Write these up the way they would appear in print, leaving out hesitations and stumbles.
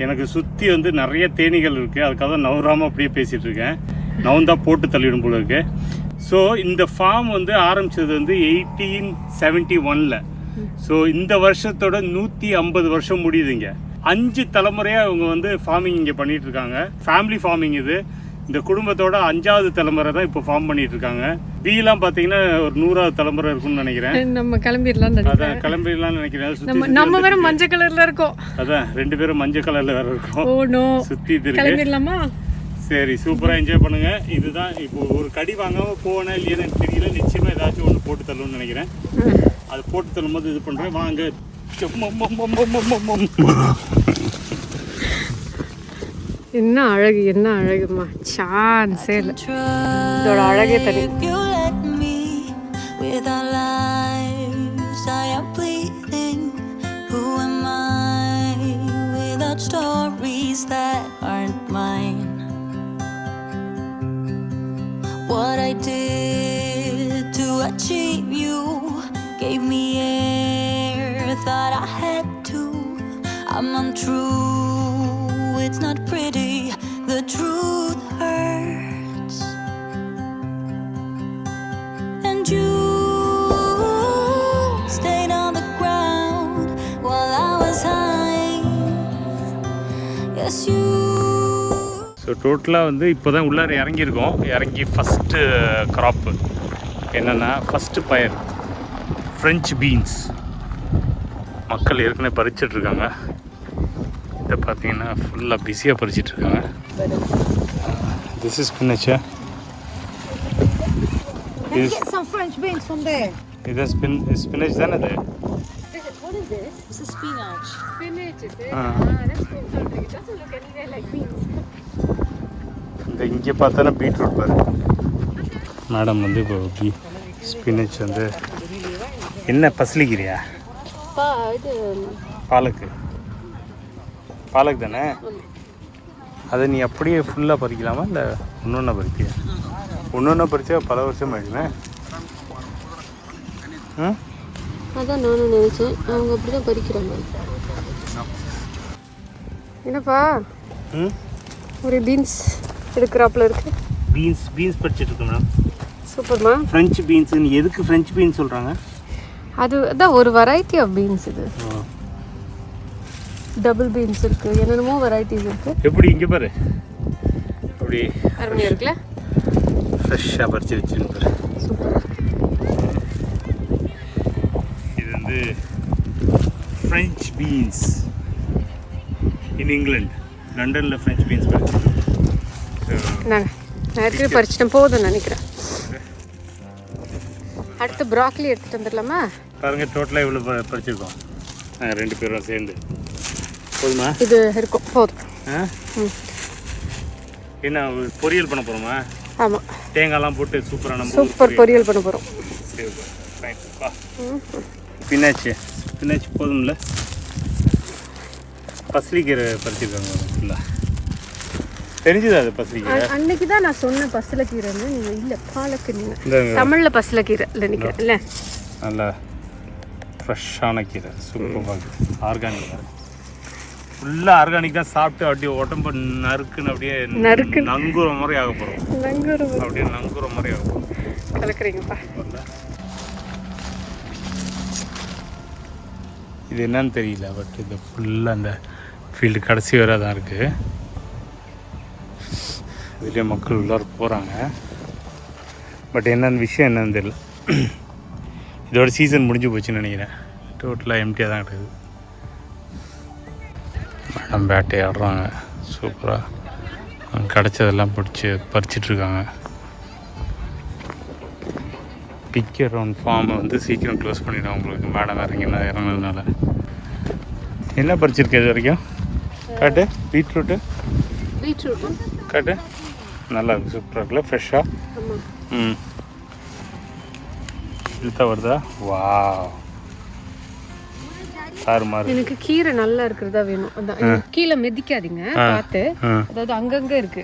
எனக்கு சுற்றி வந்து நிறைய தேனீகள் இருக்குது. அதுக்காக தான் நவராமல் அப்படியே பேசிகிட்டு இருக்கேன். நவந்தான் போட்டு தள்ளிடும் போல இருக்குது. ஸோ இந்த ஃபார்ம் வந்து ஆரம்பித்தது வந்து 1871. ஸோ இந்த வருஷத்தோட 150 வருஷம் முடியுதுங்க. 5 தலைமுறையாக அவங்க வந்து ஃபார்மிங் இங்கே பண்ணிகிட்டு இருக்காங்க. ஃபேமிலி ஃபார்மிங் இது. இந்த குடும்பத்தோட 5வது தலைமுறை தான் இப்போ ஃபார்ம் பண்ணிட்டு இருக்காங்க. பீலாம் பார்த்தீங்கன்னா ஒரு 100வது தலைமுறை இருக்கும்னு நினைக்கிறேன். நம்ம கிளம்பிடலாம். அதான் கிளம்பிடலாம்னு நினைக்கிறேன். நம்ம வேற மஞ்சள் கலர்ல இருக்கோம். அதான் 2 பேரும் மஞ்சள் கலர்ல வேற இருக்கோம். Oh no. சுத்தி கிளம்பிடலாமா? சரி, சூப்பரா என்ஜாய் பண்ணுங்க. இதுதான் இப்போ ஒரு கடி வாங்காம போனா இல்லையான்னு எனக்கு தெரியல. நிச்சயமா ஏதாச்சும் ஒன்று போட்டு தள்ளுன்னு நினைக்கிறேன். அது போட்டு தள்ளும் போது இது பண்றேன். வாங்க. என்ன அழகு, என்ன அழகுமா, சான்ஸே இல்லை. இதோட அழகே தனி. Stories that aren't mine. What I did to achieve you gave me air, thought I had to. I'm untrue, it's not pretty, the truth hurts. And you stayed on the ground while I was high. Yes, you. So டோட்டலாக வந்து இப்போ தான் உள்ளார இறங்கியிருக்கோம். இறங்கி first crop என்னென்னா, first பயிர் French beans. மக்கள் ஏற்கனவே பறிச்சிட்ருக்காங்க. இதை பார்த்தீங்கன்னா ஃபுல்லாக பிஸியாக பறிச்சிட்ருக்காங்க. This is ஸ்பினச்சா. இது ஸ்பினச் தானே அது? What is this? This is spinach. Spinach is it? That's cool. It doesn't look anywhere like beans. இந்த இங்கே பார்த்தாலும் பீட்ரூட் பாரு. மேடம் வந்து இப்போ ஸ்பினச் வந்து என்ன பசலிக்கிறியா? இது பாலக்கு. பாலக் தானே? அதை நீ அப்படியே ஃபுல்லாக பறிக்கலாமா இல்லை ஒன்று பறிப்பியா? ஒன்று பறிச்சா பல வருஷம் ஆகிடுமே. அதான் நானும் நினைச்சேன். அவங்க அப்படி தான் பறிக்கிறாங்க. என்னப்பா ஒரு பீன்ஸ் எடுக்கிறாப்புல இருக்கு. பீன்ஸ் பறிச்சிட்டு இருக்கு மேடம். சூப்பர்மா. French beans. எதுக்கு ஃப்ரெஞ்ச் பீன்ஸ் சொல்கிறாங்க? அதுதான் ஒரு வெரைட்டி ஆஃப் பீன்ஸ். இது டபுள் பீன்ஸ் இருக்குது, என்னென்னமோ வெரைட்டிஸ் இருக்குது. எப்படி இங்கே பாரு, அப்படி அருமையாக இருக்குல்ல, ஃப்ரெஷ்ஷாக பறிச்சு வச்சுன்னு பாரு. சூப்பர். இது வந்து ஃப்ரெஞ்ச் பீன்ஸ் இன் இங்கிலாந்து. லண்டனில் ஃப்ரெஞ்ச் பீன்ஸ் பறிச்சு நாங்கள் நிறைய பறிச்சிட்டேன், போதும் நினைக்கிறேன். அடுத்து ப்ராக்லி எடுத்துகிட்டு வந்துடலாமா? பாருங்க, டோட்டலாக இவ்வளோ பறிச்சிருக்கோம் நாங்கள் 2 பேரும் சேர்ந்து. போதுமா? இது இருக்கும், போதும். என்ன பொரியல் பண்ண போகிறோமா? ஆமாம், தேங்காய்லாம் போட்டு சூப்பரான சூப்பர் பொரியல் பண்ண போகிறோம். ஸ்பினாச் போதும்ல. பசலிக்கீரை பறிச்சிருக்காங்க ஃபுல்லாக. தெரிஞ்சுதா அது பசலிக்கீரை? அன்னைக்கு தான் நான் சொன்னேன் பசலைக்கீரைன்னு. நீங்கள் இல்லை பாலக்கு, நீங்கள் தமிழில் பசலைக்கீரை இல்லை நினைக்கிறேன். இல்லை, நல்லா ஃப்ரெஷ்ஷான கீரை, சூப்பராக ஆர்கானிக். ஃபுல்லாக ஆர்கானிக் தான் சாப்பிட்டு அப்படியே உடம்பு நறுக்குன்னு அப்படியே நங்குற மாதிரி ஆக போகிறோம். அப்படியே நங்குற மாதிரி ஆக போகிறோம். கலக்குறீங்கப்பா. இது என்னன்னு தெரியல, பட் இது ஃபுல்லாக அந்த ஃபீல்டு கடைசி வரை தான் இருக்குது. இதுலேயே மக்கள் உள்ளார போகிறாங்க. பட் என்னென்ன விஷயம் என்னன்னு தெரியல. இதோட சீசன் முடிஞ்சு போச்சுன்னு நினைக்கிறேன். டோட்டலாக எம்டியாக தான் கிடக்குது. மேடம் வேட்டையாடுறாங்க சூப்பராக. கிடச்சதெல்லாம் பறிச்சிட்ருக்காங்க. பிக்கர் ரவுண்ட் ஃபார்மை வந்து சீக்கிரம் க்ளோஸ் பண்ணிவிடும் உங்களுக்கு, மேடம் இறங்கினதுனால. என்ன பறிச்சிருக்கு இது வரைக்கும்? காட்டு. பீட்ரூட்டு காட்டு. நல்லா இருக்குது, சூப்பராக இருக்குல்ல, ஃப்ரெஷ்ஷாக. இழுத்தா வருதா? வா, தாறுமாறு. எனக்கு கீரை நல்லா இருக்கிறதா வேணும். அதான் கீழே மிதிக்காதீங்க பார்த்து, அதாவது அங்கங்கே இருக்கு.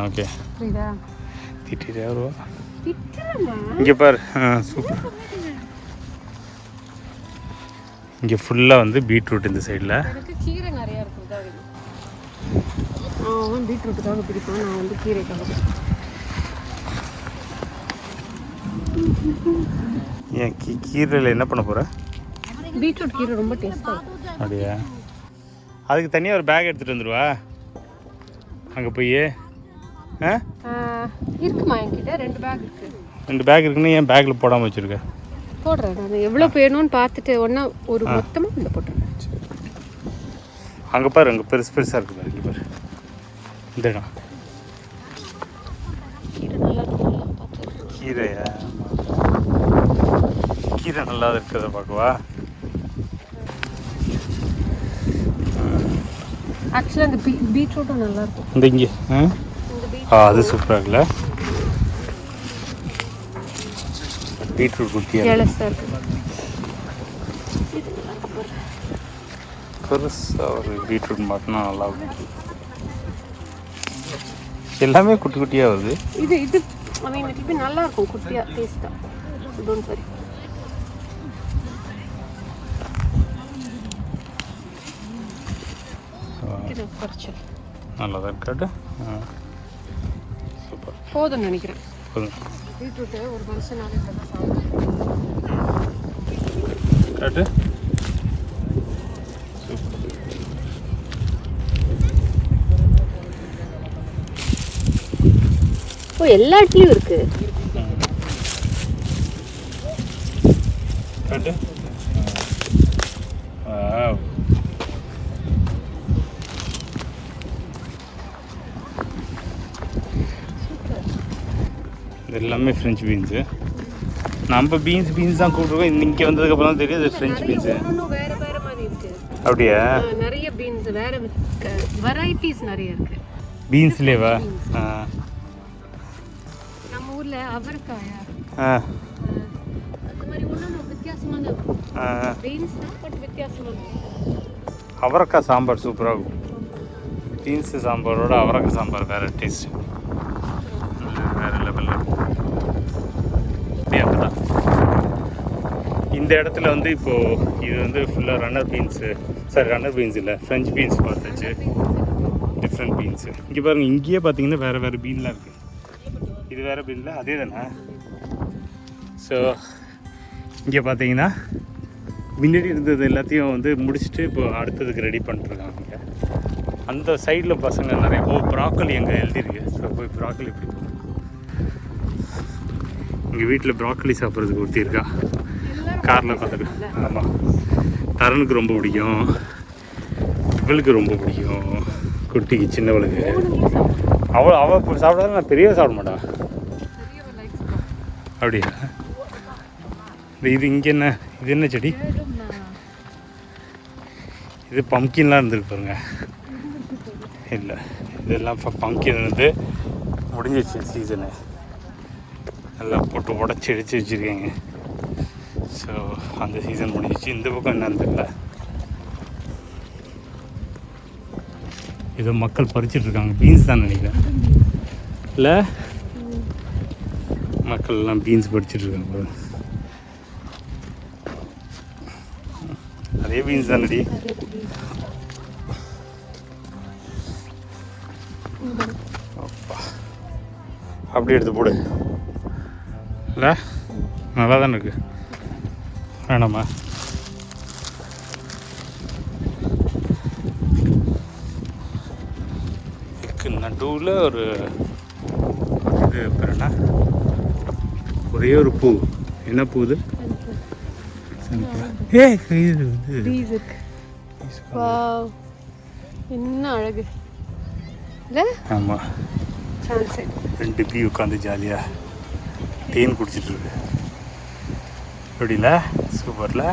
ஓகே, புரியுதா? திட்டிட்டே வருவா. இங்கே பாரு, சூப்பர். இங்கே ஃபுல்லாக வந்து பீட்ரூட் இந்த சைடில். எனக்கு கீரை நிறையா இருக்கிறதா வேணும். அவன் பீட்ரூட்டுக்காக பிடிப்பான், நான் வந்து கீரைக்காக பிடிப்பேன். ஏன் கீரையில் என்ன பண்ண போகிற? பீட்ரூட் கீரை ரொம்ப டேஸ்ட்டாக இருக்கும். அப்படியா? அதுக்கு தனியாக ஒரு பேக் எடுத்துகிட்டு வந்துடுவா அங்கே போய். இருக்குமா என்கிட்ட 2 பேக் இருக்கு. 2 பேக் இருக்குன்னு ஏன் பேக்கில் போடாமல் வச்சுருக்க? போடுறேன் நான், எவ்வளோ வேணும்னு பார்த்துட்டு ஒன்றா ஒரு மொத்தமாக இந்த போட்டுருவேன். அங்கே பாரு, அங்கே பெருசு பெருசாக இருக்குது பாரு, இங்கே பாரு இந்த இடம். கீரை நல்லா இருக்கு. கீரையா? கீரை நல்லா இருக்கிறத பார்க்கவா? ஆக்சுவலாக இந்த பீட்ரூட்டும் நல்லா இருக்கும். இந்த இங்கே அது சூப்பராக இருக்குல்ல? பீட்ரூட் குட்டியாக ஜெலஸாக இருக்கு. பெருசாக ஒரு பீட்ரூட் மாட்டினா நல்லா இருக்கும். எல்லாமே குட்டி குட்டியாக வருது. இது ஐ மீன் இது நல்லா இருக்கும், குட்டியாக டேஸ்ட்டாக. Don't worry. நல்லா தான் இருக்காட்டு. சூப்பர். போதும்னு நினைக்கிறேன். போதும். பீட்ரூட்டு ஒரு மனுஷனாலே சாப்பிடுவேன். ஓ, எல்லா இடத்துலையும் இருக்கு. இது எல்லாமே ஃப்ரெஞ்ச் பீன்ஸு. நம்ம பீன்ஸ் தான் கூப்பிடுவோம். இங்கே வந்ததுக்கப்புறம் தான் தெரியும் இது ஃப்ரெஞ்ச் பீன்ஸு. வேற வேற மாதிரி இருக்கு. அப்படியா? நிறைய பீன்ஸ் வேற வெரைட்டிஸ் நிறைய இருக்கு. பீன்ஸ்லேவா? நம்ம ஊர்ல அவரைக்காயா அது மாதிரி ஒன்றும் வித்தியாசமான பீன்ஸ் தான், பட் வித்தியாசமான. அவரைக்காய் சாம்பார் சூப்பராக இருக்கும். பீன்ஸு சாம்பாரோட அவரைக்காய் சாம்பார் வேறு டேஸ்ட், வேறு லெவலில் இருக்கும். அப்படியே இந்த இடத்துல வந்து இப்போது இது வந்து ஃபுல்லாக ரன்னர் பீன்ஸ் இல்லை, ஃப்ரெஞ்ச் பீன்ஸ் பார்த்தாச்சு. டிஃப்ரெண்ட் பீன்ஸு இங்கே பாருங்கள். இங்கேயே பார்த்தீங்கன்னா வேறு பீன்லாம் இருக்குது. இது வேறு பீனில் அதே தானே. ஸோ இங்கே பார்த்தீங்கன்னா முன்னாடி இருந்தது எல்லாத்தையும் வந்து முடிச்சுட்டு இப்போ அடுத்ததுக்கு ரெடி பண்ணிட்டுருக்காங்க. அந்த சைடில் பசங்க நிறைய ப்ராக்கலி எங்கே எழுதிருக்கு. ஸோ போய் ப்ராக்கலி பிடிக்கும். எங்கள் வீட்டில் ப்ராக்கலி சாப்பிட்றதுக்கு ஒருத்தி இருக்கா, காரில் பார்த்துட்டு. ஆமாம், தரனுக்கு ரொம்ப பிடிக்கும், இவளுக்கு ரொம்ப பிடிக்கும், குட்டிக்கு சின்னவளுக்கு. அவள் சாப்பிடாத நான் பெரியவ சாப்பிட மாட்டான். அப்படியா? இது இங்கே என்ன, இது என்ன செடி? இது பம்கின்லாம் இருந்துருக்கு பாருங்க. இல்லை, இதெல்லாம் பம்கின் வந்து முடிஞ்சிச்சு சீசனு. எல்லாம் போட்டு உடச்சி அடித்து வச்சுருக்கேங்க. ஸோ அந்த சீசன் முடிஞ்சிச்சு. இந்த பக்கம் என்னன்னு தெரியல, ஏதோ மக்கள் பறிச்சிட்ருக்காங்க. பீன்ஸ் தான் நினைக்கிறேன். இல்லை, மக்கள்லாம் பீன்ஸ் பறிச்சிட்ருக்காங்க. அதே பீன்ஸ் தானடி. அப்படி எடுத்து போடு. இல்லை, நல்லா தானே இருக்கு. வேணாமா? இதுக்கு நடுவில் ஒரு இது பேர் என்ன, ஒரே ஒரு பூ. என்ன பூ இது? என்ன அழகு இல்லை? ஆமாம், 2 பீ உட்காந்து ஜாலியாக தேன் குடிச்சிட்டு இருக்கு. எப்படில? சூப்பரில்.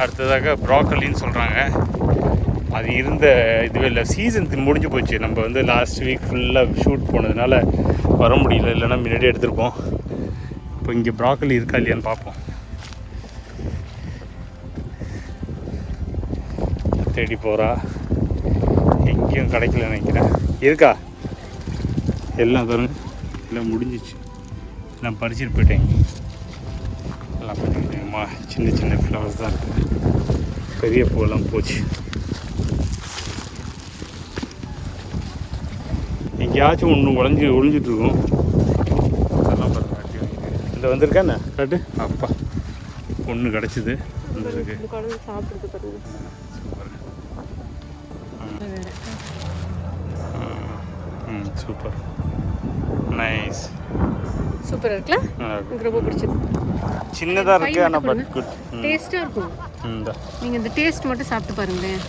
அடுத்ததாக ப்ராக்கலின்னு சொல்கிறாங்க. அது இருந்த இதுவே இல்லை, சீசன் முடிஞ்சு போச்சு. நம்ம வந்து லாஸ்ட் வீக் ஃபுல்லாக ஷூட் போனதுனால வர முடியல, இல்லைன்னா முன்னாடி எடுத்திருப்போம். இப்போ இங்கே ப்ராக்கலி இருக்கா இல்லையான்னு பார்ப்போம். தேடி போகிறா, எங்கேயும் கிடைக்கல நினைக்கிறேன். இருக்கா? எல்லாம் பாருங்க, எல்லாம் முடிஞ்சிச்சு. எல்லாம் பறிச்சுட்டு போயிட்டேங்க. எல்லாம் பண்ணிட்டேங்கம்மா. சின்ன சின்ன ஃப்ளவர்ஸ் தான் இருக்குது, பெரிய பூவெல்லாம் போச்சு. எங்கேயாச்சும் ஒன்று ஒளிஞ்சிட்ருக்கும். அதெல்லாம் பாருங்க. இந்த வந்திருக்கா என்ன காட்டு? அப்பா ஒன்று கிடச்சிது. வந்துருக்கு. சாப்பிடுறது பாருங்க. Super nice. சூப்பராக இருக்குல்ல? எனக்கு ரொம்ப பிடிச்சது. சின்னதாக இருக்குது ஆனால் பட் குட் டேஸ்ட்டாக இருக்கும். நீங்கள் இந்த டேஸ்ட் மட்டும் சாப்பிட்டு பாருங்களேன்.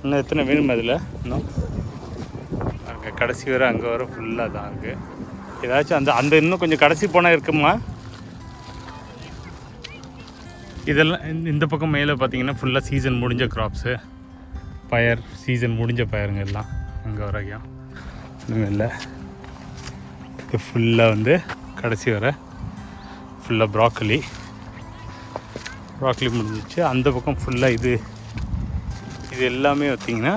இன்னும் எத்தனை வேணுமா அதில்? இன்னும் அங்கே கடைசி வர அங்கே வர ஃபுல்லாக தான் இருக்குது. ஏதாச்சும் அந்த இன்னும் கொஞ்சம் கடைசி போனால் இருக்குமா? இதெல்லாம் இந்த பக்கம் மேலே பார்த்தீங்கன்னா ஃபுல்லாக சீசன் முடிஞ்ச க்ராப்ஸு, பயர் சீசன் முடிஞ்ச பயிருங்க எல்லாம் அங்கே வரைக்கும் இன்னும் இல்லை. இது ஃபுல்லாக வந்து கடைசி வர ஃபுல்லாக ப்ராக்கலி முடிஞ்சிச்சு. அந்த பக்கம் ஃபுல்லாக இது எல்லாமே பார்த்திங்கன்னா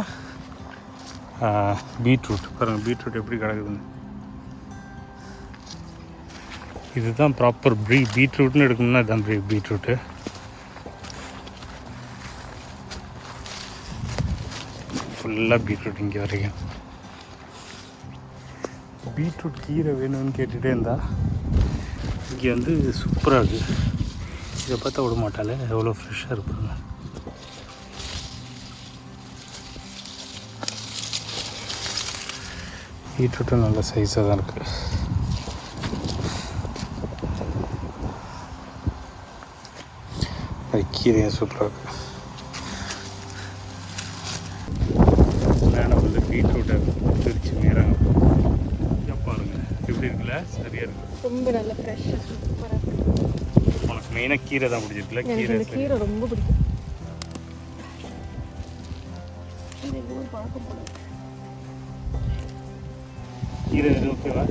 பீட்ரூட். பாருங்கள் பீட்ரூட் எப்படி கிடக்குதுன்னு. இதுதான் ப்ராப்பர் பீட்ரூட்னு எடுக்கணும்னா இதுதான் பீட்ரூட்டு. ஃபுல்லாக பீட்ரூட் இங்கே வரைக்கும். பீட்ரூட் கீரை வேணும்னு கேட்டுகிட்டே இருந்தா இங்கே வந்து சூப்பராக இருக்குது. இதை பார்த்தா விட மாட்டாலே, எவ்வளோ ஃப்ரெஷ்ஷாக இருப்பாங்க. பீட்ரூட்டும் நல்ல சைஸாக தான் இருக்குது. அது கீரையும் சூப்பராக இருக்குது. மேடம் வந்து பீட்ரூட்டை பிரித்து மீறாங்க. பாருங்கள் எப்படி இருக்குல்ல, சரியாக இருக்குது. ரொம்ப நல்ல ஃப்ரெஷ்ஷாக சூப்பராக இருக்குது. உனக்கு மெயினாக கீரை தான் பிடிச்சிருக்குல்ல? கீரை ரொம்ப பிடிக்கும். கீரை எது ஓகேவா?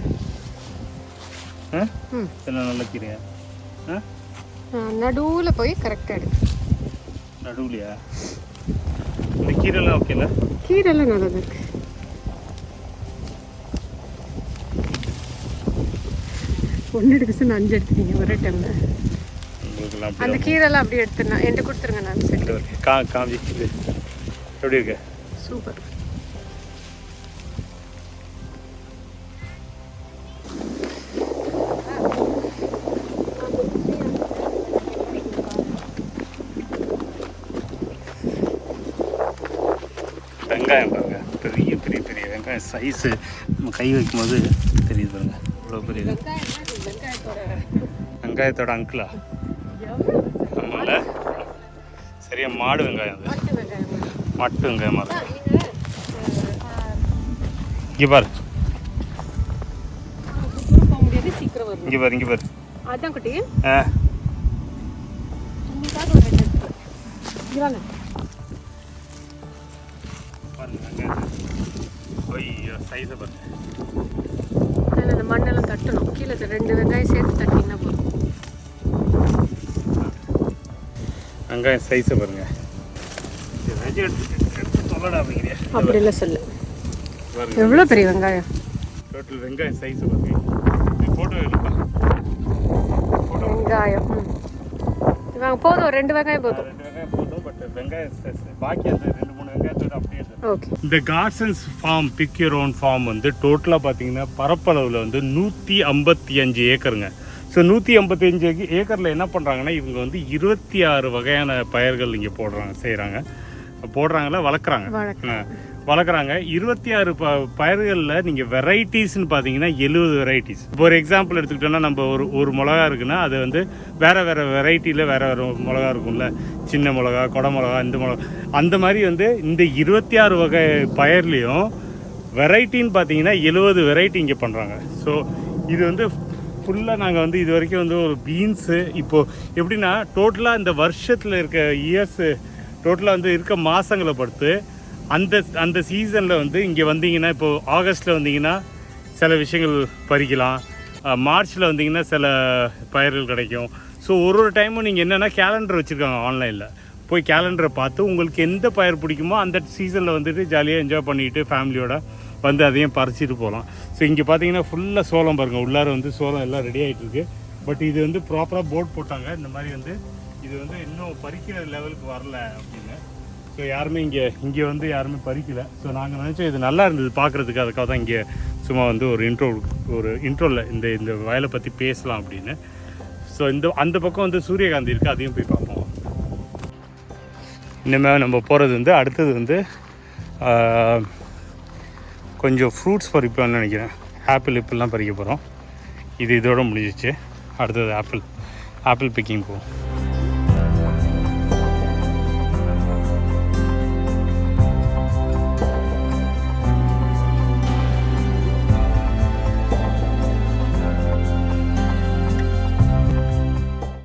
எல்லாம் நல்ல கீரையா? நடுவில் போய் கரெக்டாக எடுக்கு. நடுவுலையா? இந்த கீரைலாம் ஓகேல? கீரைலாம் நல்லா இருக்கு. ஒன்று எடுக்க சொன்ன 5 எடுத்துட்டீங்க ஒரே டைம்ல. அந்த கீரைலாம் அப்படியே எடுத்துனா என்கிட்ட கொடுத்துருங்க. நான் சரி காஞ்சி எப்படி இருக்கு? சூப்பர். வெங்காயம் பாருங்க, பெரிய பெரிய பெரிய வெங்காயம் சைஸு நம்ம கை வைக்கும்போது தெரியுது பாருங்க, இவ்வளோ பெரிய வெங்காயத்தோட அங்கிளா? ஆமாம்ல, சரியா மாடு வெங்காயம், அது மட்டு வெங்காயமா இருக்கு. இங்கே பாரு, இங்கே பாரு, இங்கே பாரு. அதான் குட்டி. சைஸை பாரு. அந்த மண்ணெல்லாம் தட்டணும், கீழே 2 வெங்காயம் சேர்த்து தட்டிங்கன்னா போதும். வெங்காயம் சைஸை பாருங்க. அப்படிலாம் சொல்லு. எவ்வளோ பெரிய வெங்காயம். டோட்டல் வெங்காயம் சைஸ் பாருங்க. ஃபோட்டோ எடுப்பா. வெங்காயம் போதும், 2 வெங்காயம் போதும். 2 வெங்காயம் போதும். பட் வெங்காயம் பாக்கி அந்த 2-3 வெங்காயத்தோட அப்படியே. ஓகே. இந்த Carsons farm pick your own farm வந்து டோட்டலாக பார்த்தீங்கன்னா பரப்பளவில் வந்து 155 ஏக்கருங்க. ஸோ 155 ஏக்கரில் என்ன பண்ணுறாங்கன்னா இவங்க வந்து 26 வகையான பயிர்கள் இங்கே வளர்க்குறாங்க. 26 பயிர்களில் நீங்கள் வெரைட்டிஸ்ன்னு பார்த்தீங்கன்னா 70 வெரைட்டிஸ். இப்போ ஒரு எக்ஸாம்பிள் எடுத்துக்கிட்டோன்னா, நம்ம ஒரு மிளகா இருக்குன்னா அது வந்து வேறு வெரைட்டியில் வேறு மிளகா இருக்கும்ல, சின்ன மிளகா, கொடை மிளகா, இந்த மிளகா, அந்த மாதிரி வந்து இந்த 26 வகை பயிர்லேயும் வெரைட்டின்னு பார்த்தீங்கன்னா 70 வெரைட்டி இங்கே பண்ணுறாங்க. ஸோ இது வந்து ஃபுல்லாக நாங்கள் வந்து இது வரைக்கும் வந்து ஒரு பீன்ஸு, இப்போது எப்படின்னா டோட்டலாக இந்த வருஷத்தில் இருக்க இயர்ஸு டோட்டலாக வந்து இருக்க மாதங்களை பொறுத்து அந்த சீசனில் வந்து இங்கே வந்தீங்கன்னா, இப்போது ஆகஸ்ட்டில் வந்தீங்கன்னா சில விஷயங்கள் பறிக்கலாம், மார்ச்சில் வந்தீங்கன்னா சில பயிர்கள் கிடைக்கும். ஸோ ஒரு டைமும் நீங்கள் என்னென்னா கேலண்டர் வச்சுருக்காங்க ஆன்லைனில், போய் கேலண்டரை பார்த்து உங்களுக்கு எந்த பயிர் பிடிக்குமோ அந்த சீசனில் வந்துட்டு ஜாலியாக என்ஜாய் பண்ணிவிட்டு ஃபேமிலியோட வந்து அதையும் பறிச்சிட்டு போகலாம். ஸோ இங்கே பார்த்தீங்கன்னா ஃபுல்லாக சோளம் பாருங்கள், உள்ளார வந்து சோளம் எல்லாம் ரெடி ஆகிட்டுருக்கு. பட் இது வந்து ப்ராப்பராக போர்ட் போட்டாங்க, இந்த மாதிரி வந்து இது வந்து இன்னும் பறிக்கிற லெவலுக்கு வரல அப்படின்னு. ஸோ யாருமே இங்கே வந்து யாருமே பறிக்கலை. ஸோ நாங்கள் நினச்சோம் இது நல்லா இருந்தது பார்க்குறதுக்கு, அதுக்காக தான் இங்கே சும்மா வந்து ஒரு இன்ட்ரோவில் இந்த வயலை பற்றி பேசலாம் அப்படின்னு. ஸோ அந்த பக்கம் வந்து சூரியகாந்தி இருக்குது, அதையும் போய் பார்ப்போம். இனிமேல் நம்ம போகிறது வந்து அடுத்தது வந்து கொஞ்சம் ஃப்ரூட்ஸ் பறிப்போம்னு நினைக்கிறேன். ஆப்பிள் இப்பெல்லாம் பறிக்க போகிறோம். இதோட முடிஞ்சிச்சு. அடுத்தது ஆப்பிள் பிக்கிங் போவோம்.